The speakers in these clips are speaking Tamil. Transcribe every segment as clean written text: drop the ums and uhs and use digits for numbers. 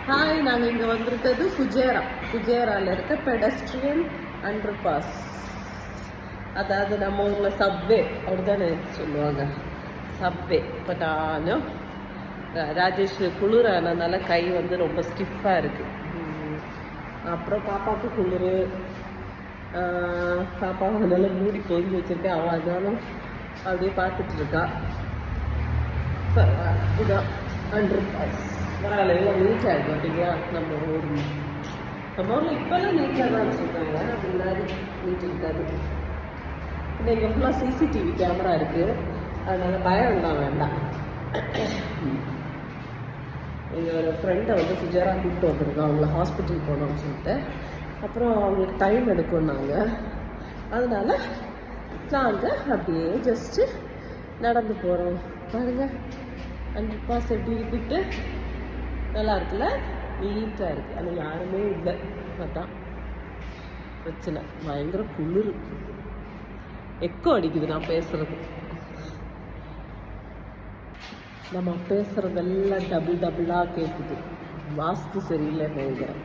ஹாய், நாங்கள் இங்கே வந்திருக்கிறது ஃபுஜேராவில் இருக்க பெடஸ்ட்ரியன் அண்டர் பாஸ். அதாவது நம்ம ஊரில் சப்வே அப்படிதானே சொல்லுவாங்க. சப்வே. இப்போ நானும் ராஜேஷ் குளிர் ஆனதுனால கை வந்து ரொம்ப ஸ்டிஃபாக இருக்குது. அப்புறம் பாப்பாவுக்கு குளிர், பாப்பா அதனால மூடி பொங்கி வச்சுருக்கேன். அவள் அதனாலும் அப்படியே பார்த்துட்டு இருக்கா. இதுதான் அண்டர் பாஸ். பரவாயில்ல, எல்லாம் நீட்டாக இருக்கு பார்த்தீங்களா? நம்ம ஊரில் இப்போல்லாம் நீட்டாக தான் வச்சுருக்காங்க. அது முன்னாடி நீட் இருக்காது. இன்னும் இங்கே ஃபுல்லாக சிசிடிவி கேமரா இருக்குது. அதனால் பயம் வேண்டாம். எங்கள் ஒரு ஃப்ரெண்டை வந்து ஃபுஜேரா கூப்பிட்டு வந்திருக்கோம். அவங்கள ஹாஸ்பிட்டல் போனோம்னு சொல்லிட்டு. அப்புறம் அவங்களுக்கு டைம் எடுக்கும்னாங்க. அதனால் நாங்கள் அப்படியே ஜஸ்ட்டு நடந்து போகிறோம். பாருங்கள், அண்டர் பாஸ் எப்படி இருக்குட்டு நல்லா இருக்குல்ல? நீட்டாக இருக்குது. ஆனால் யாருமே இல்லை. அதான் பிரச்சனை. பயங்கர குளிர், எக்கோ அடிக்குது நான் பேசுகிறது. நம்ம பேசுகிறதெல்லாம் டபுளாக கேட்குது. வாஸ்து சரியில்லை நினைக்கிறேன்.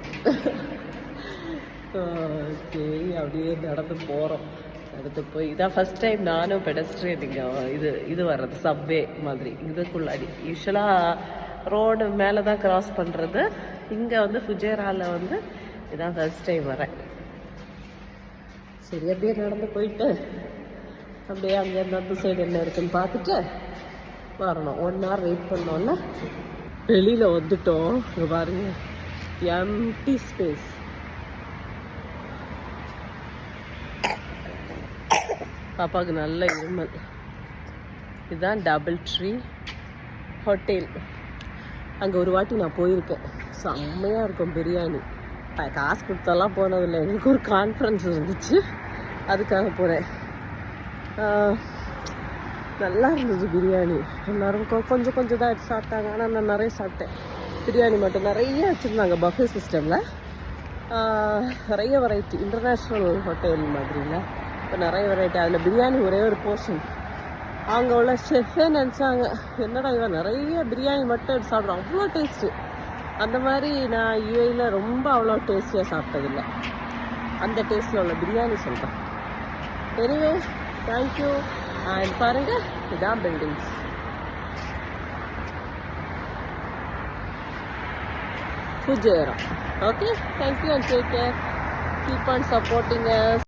ஓகே, அப்படியே நடந்து போகிறோம். அடுத்து போய் இதான் ஃபஸ்ட் டைம் நானும் பெடஸ்ட்ரியன் இங்கே இது வர்றது சப்வே மாதிரி. இதுக்குள்ளாடி யூஸ்வலாக ரோடு மேலே தான் கிராஸ் பண்ணுறது. இங்கே வந்து ஃபுஜேராவில் வந்து இதான் ஃபஸ்ட் டைம் வரேன். சரி, அப்படியே நடந்து போயிட்டு அப்படியே அங்கேருந்து அந்த சைடு என்ன இருக்குன்னு பார்த்துட்டு வரணும். 1 hour வெயிட் பண்ணோம்ல. வெளியில் வந்துட்டோம். இங்கே பாருங்க, எம்டி ஸ்பேஸ். பாப்பாவுக்கு நல்ல இருமல். இதுதான் டபுள் ட்ரீ ஹோட்டல். அங்கே ஒரு வாட்டி நான் போயிருக்கேன். செம்மையாக இருக்கும் பிரியாணி. காசு கொடுத்தெல்லாம் போனதில்லை. எங்களுக்கு ஒரு கான்ஃபரன்ஸ் இருந்துச்சு, அதுக்காக போகிறேன். நல்லா இருந்தது பிரியாணி. எல்லோரும் கொஞ்சம் தான் எடுத்து சாப்பிட்டாங்க. ஆனால் நான் நிறைய சாப்பிட்டேன். பிரியாணி மட்டும் நிறைய வச்சுருந்தாங்க பஃபே சிஸ்டமில். நிறைய வெரைட்டி, இன்டர்நேஷ்னல் ஹோட்டல் மாதிரில இப்போ நிறைய வெரைட்டி. அதில் பிரியாணி ஒரே ஒரு போர்ஷன். அங்கே உள்ள ஷெஃபே நினச்சாங்க, என்னடா இவன் நிறைய பிரியாணி மட்டும் எடுத்து சாப்பிட்றோம், அவ்வளோ டேஸ்ட்டு. அந்த மாதிரி நான் யூஏயில் ரொம்ப அவ்வளோ டேஸ்டியாக சாப்பிட்டதில்லை. அந்த டேஸ்ட்டில் உள்ள பிரியாணி சொல்கிறேன். Anyway, thank you. அண்ட் பாருங்கள், இதான் buildings. Fujairah. Okay, thank you and take care. Keep on supporting us.